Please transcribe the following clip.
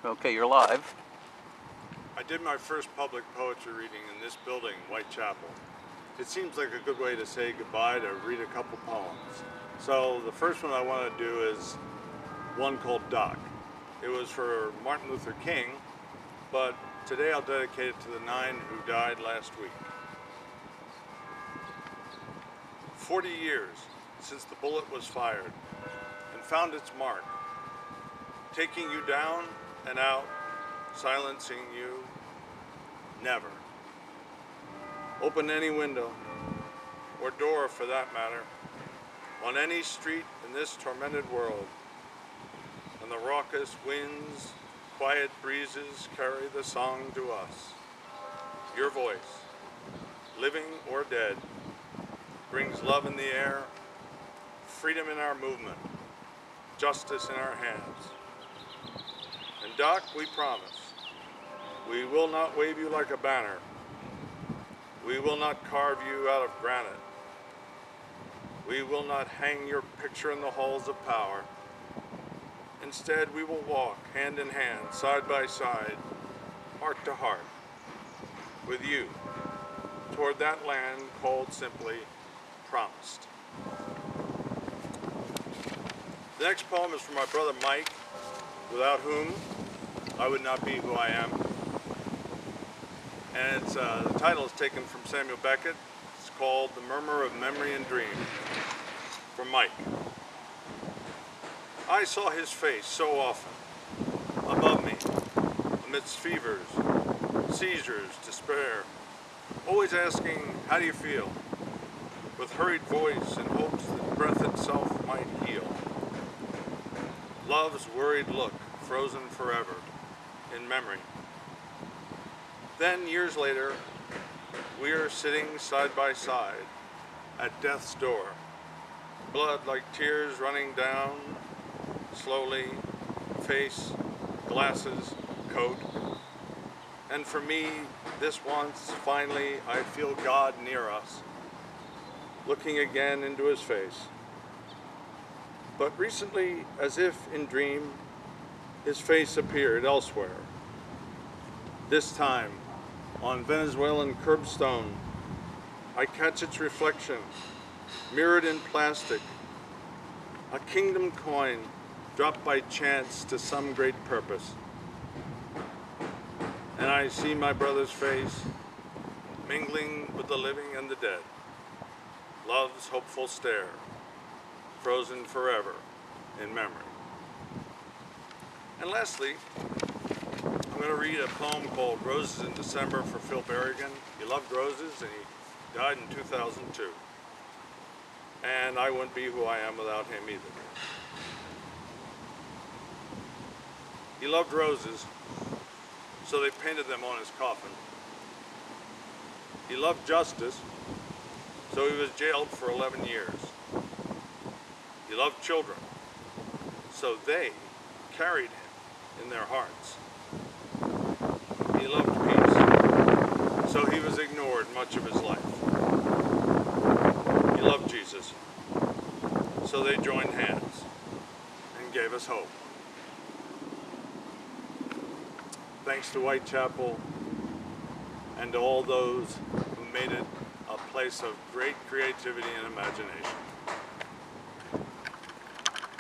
Okay, you're live. I did my first public poetry reading in this building, Whitechapel. It seems like a good way to say goodbye to read a couple poems. So the first one I want to do is one called Doc. It was for Martin Luther King, but today I'll dedicate it to the 9 who died last week. 40 years since the bullet was fired and found its mark, taking you down and out, silencing you, never. Open any window, or door for that matter, on any street in this tormented world, and the raucous winds, quiet breezes carry the song to us. Your voice, living or dead, brings love in the air, freedom in our movement, justice in our hands. And Doc, we promise, we will not wave you like a banner. We will not carve you out of granite. We will not hang your picture in the halls of power. Instead, we will walk hand in hand, side by side, heart to heart, with you, toward that land called simply Promised. The next poem is from my brother Mike, without whom I would not be who I am. And the title is taken from Samuel Beckett. It's called The Murmur of Memory and Dream, from Mike. I saw his face so often, above me, amidst fevers, seizures, despair, always asking, how do you feel? With hurried voice and hopes that breath itself might heal. Love's worried look, frozen forever, in memory. Then, years later, we are sitting side by side at death's door, blood like tears running down, slowly, face, glasses, coat. And for me, this once, finally, I feel God near us, looking again into his face. But recently, as if in dream, his face appeared elsewhere. This time, on Venezuelan curbstone, I catch its reflection, mirrored in plastic, a kingdom coin dropped by chance to some great purpose. And I see my brother's face, mingling with the living and the dead, love's hopeful stare, frozen forever in memory. And lastly, I'm going to read a poem called Roses in December for Phil Berrigan. He loved roses and he died in 2002. And I wouldn't be who I am without him either. He loved roses, so they painted them on his coffin. He loved justice, so he was jailed for 11 years. He loved children, so they carried him in their hearts. He loved peace, so he was ignored much of his life. He loved Jesus, so they joined hands and gave us hope. Thanks to Whitechapel and to all those who made it a place of great creativity and imagination.